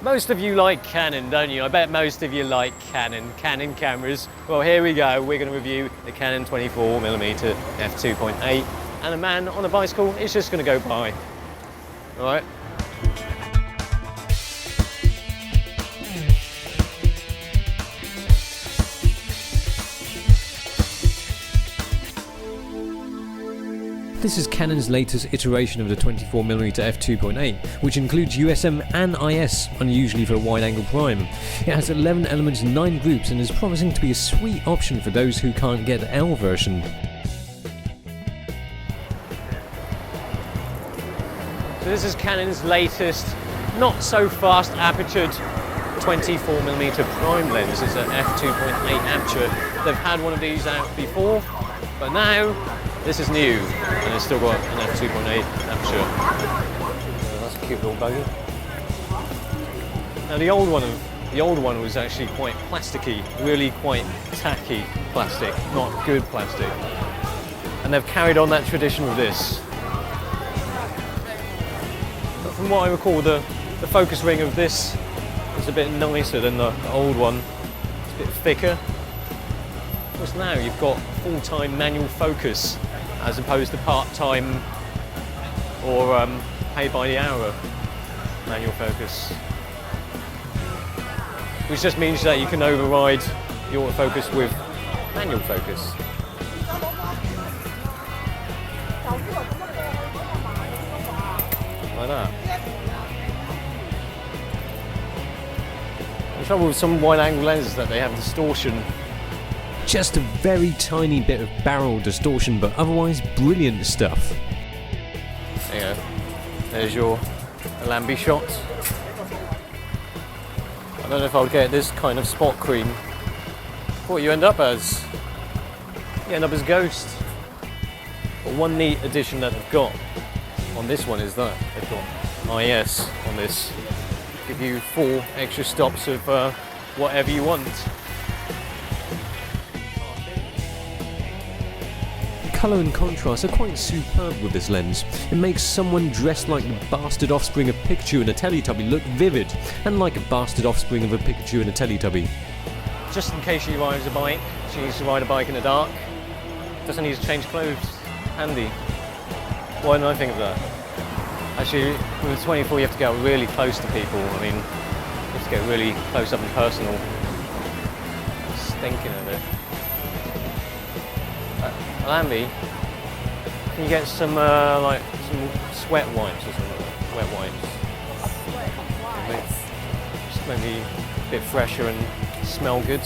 Most of you like Canon, don't you? I bet most of you like Canon cameras. Well, here we go. We're going to review the Canon 24mm f2.8, and a man on a bicycle is just going to go by. All right. This is Canon's latest iteration of the 24mm f2.8, which includes USM and IS, unusually for a wide-angle prime. It has 11 elements and 9 groups and is promising to be a sweet option for those who can't get the L version. So this is Canon's latest, not so fast apertured 24mm prime lens. It's an f2.8 aperture. They've had one of these out before, but now this is new, and it's still got an f2.8 aperture. So that's a cute little buggy. Now the old one was actually quite plasticky, really quite tacky plastic, not good plastic. And they've carried on that tradition with this. But from what I recall, the focus ring of this is a bit nicer than the old one. It's a bit thicker. Whereas now you've got full-time manual focus, as opposed to part-time or pay by the hour manual focus. Which just means that you can override the autofocus with manual focus. Like that. The trouble with some wide-angle lenses is that they have distortion. Just a very tiny bit of barrel distortion, but otherwise brilliant stuff. There you go. There's your Lambi shot. I don't know if I would get this kind of spot cream. What you end up as? You end up as Ghost. But one neat addition that they've got on this one is that they've got IS on this. Give you 4 extra stops of whatever you want. Colour and contrast are quite superb with this lens. It makes someone dressed like the bastard offspring of Pikachu and a Teletubby look vivid, and like a bastard offspring of a Pikachu and a Teletubby. Just in case she rides a bike, she needs to ride a bike in the dark, doesn't need to change clothes. Handy. Why didn't I think of that? Actually, with the 24 you have to get really close to people. I mean, you have to get really close up and personal. Stinking of it. Lambi, can you get some like some sweat wipes or something? Wet wipes. Just maybe a bit fresher and smell good.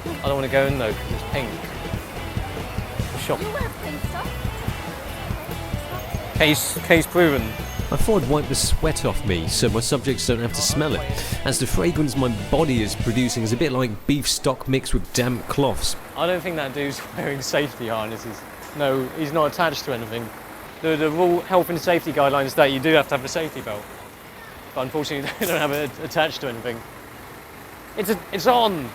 I don't want to go in though because it's pink. The shop. You wear pink stuff? Case proven. I thought I'd wipe the sweat off me so my subjects don't have to smell it, as the fragrance my body is producing is a bit like beef stock mixed with damp cloths. I don't think that dude's wearing safety harnesses. No, he's not attached to anything. The rule health and safety guidelines state you do have to have a safety belt, but unfortunately they don't have it attached to anything. It's on!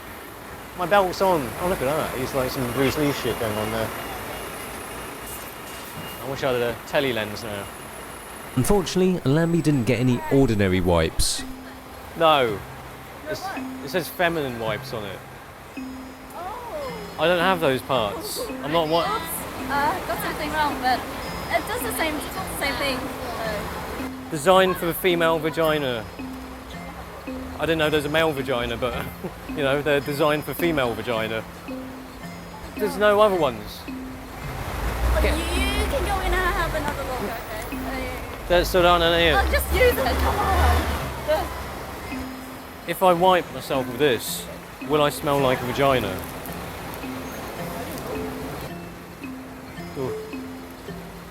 My belt's on. Oh, look at that. He's like some Bruce Lee shit going on there. I wish I had a tele lens now. Unfortunately, Lambi didn't get any ordinary wipes. No. It says feminine wipes on it. Oh. I don't have those parts. I'm not what. Got something wrong, but it does the same thing. Designed for the female vagina. I didn't know there's a male vagina, but you know, they're designed for female vagina. There's no other ones. Look, you can go in and have another look, okay? That's still down in here. Oh, just use it, come on! If I wipe myself with this, will I smell like a vagina? Ooh.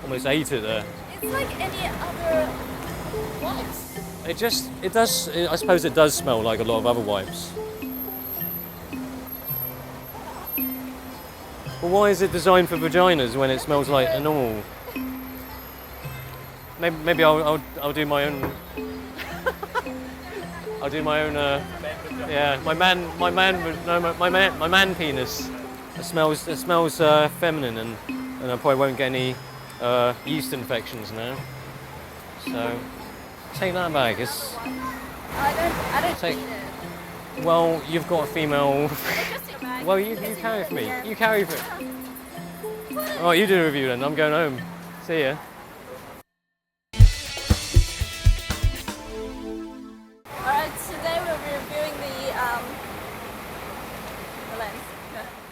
Almost ate it there. It's like any other wipes. It does, I suppose it does smell like a lot of other wipes. But why is it designed for vaginas when it smells like a normal? Maybe I'll do my own. I'll do my own. Yeah, my man penis. It smells feminine, and I probably won't get any yeast infections now. So take that back. I don't Take- need it. Well, you've got a female. Just your bag. Well, you carry for me. You carry for. Oh, you do a review then. I'm going home. See ya. Alright, today we'll be reviewing the lens.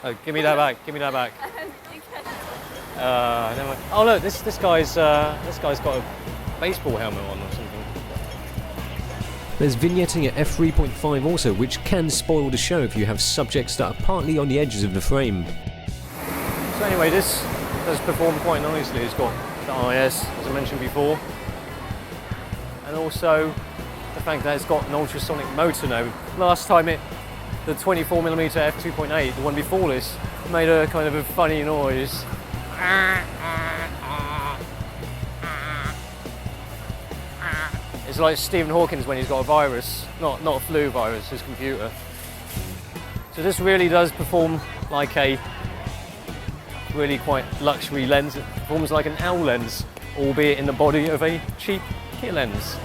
Oh, give me that back. Give me that back. You can- Never mind. Oh look, this guy's got a baseball helmet on or something. There's vignetting at f3.5 also, which can spoil the show if you have subjects that are partly on the edges of the frame. So anyway, this does perform quite nicely. It's got the IS, as I mentioned before, and also the fact that it's got an ultrasonic motor now. Last time the 24mm f2.8, the one before this, made a kind of a funny noise. It's like Stephen Hawking's when he's got a virus, not a flu virus, his computer. So this really does perform like a really quite luxury lens. It performs like an L lens, albeit in the body of a cheap kit lens.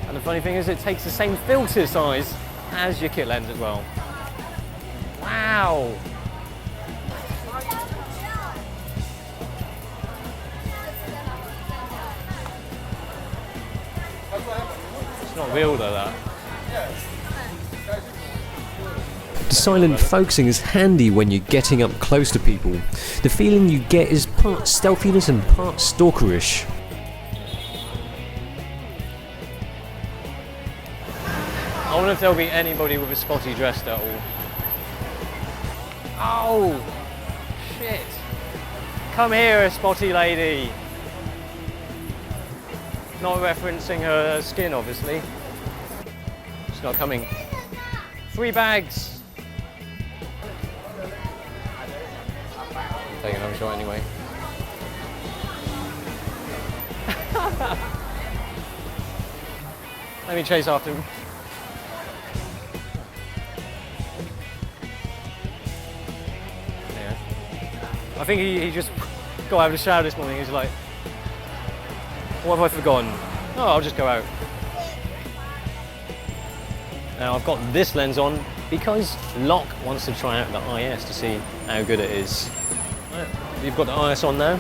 And the funny thing is it takes the same filter size as your kit lens as well. Wow! It's not real though, that. The silent focusing is handy when you're getting up close to people. The feeling you get is part stealthiness and part stalkerish. I wonder if there'll be anybody with a spotty dressed at all. Oh! Shit! Come here, spotty lady! Not referencing her skin, obviously. She's not coming. 3 bags! Taking another shot anyway. Let me chase after him. Yeah. I think he just got out of the shower this morning. He's like, what have I forgotten? Oh, I'll just go out. Now I've got this lens on because Locke wants to try out the IS to see how good it is. Right, you've got the IS on now.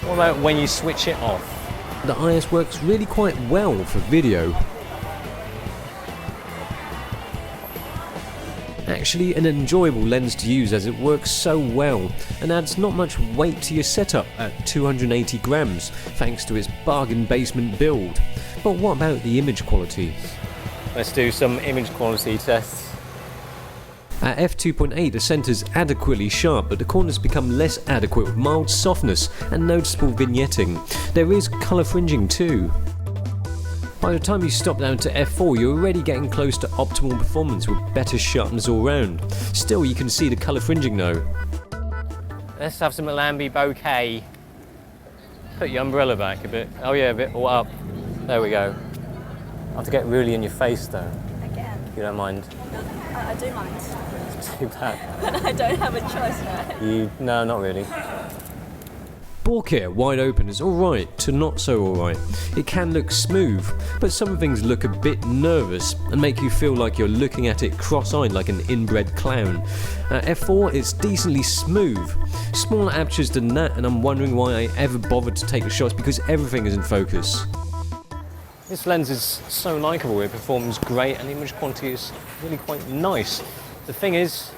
What about when you switch it off? The IS works really quite well for video. Actually an enjoyable lens to use as it works so well and adds not much weight to your setup at 280 grams thanks to its bargain basement build. But what about the image quality? Let's do some image quality tests. At f2.8 the centre's adequately sharp, but the corners become less adequate with mild softness and noticeable vignetting. There is colour fringing too. By the time you stop down to f4 you're already getting close to optimal performance with better sharpness all round. Still you can see the colour fringing though. Let's have some Lambi bokeh. Put your umbrella back a bit. Oh yeah, a bit all up. There we go. I have to get really in your face though. Again. If you don't mind. I do mind. It's too bad. But I don't have a choice, right? No, not really. Bokeh wide open is alright to not so alright. It can look smooth, but some things look a bit nervous and make you feel like you're looking at it cross-eyed like an inbred clown. At f4 it's decently smooth. Smaller apertures than that and I'm wondering why I ever bothered to take the shots because everything is in focus. This lens is so likeable, it performs great and the image quality is really quite nice. The thing is,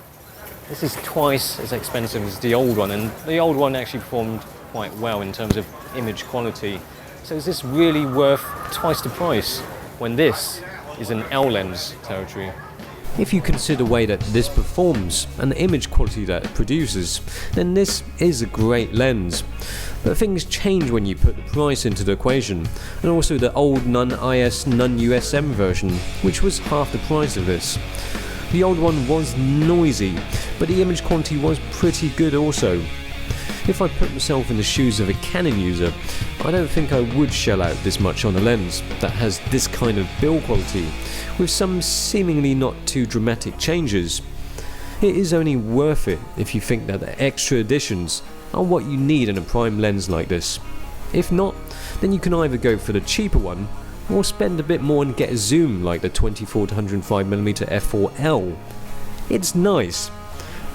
this is twice as expensive as the old one and the old one actually performed quite well in terms of image quality. So is this really worth twice the price when this is an L lens territory? If you consider the way that this performs and the image quality that it produces, then this is a great lens. But things change when you put the price into the equation, and also the old non-IS, non-USM version, which was half the price of this. The old one was noisy, but the image quality was pretty good also. If I put myself in the shoes of a Canon user, I don't think I would shell out this much on a lens that has this kind of build quality, with some seemingly not too dramatic changes. It is only worth it if you think that the extra additions are what you need in a prime lens like this. If not, then you can either go for the cheaper one or spend a bit more and get a zoom like the 24-105mm f4L. It's nice,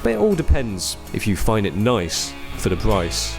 but it all depends if you find it nice for the price.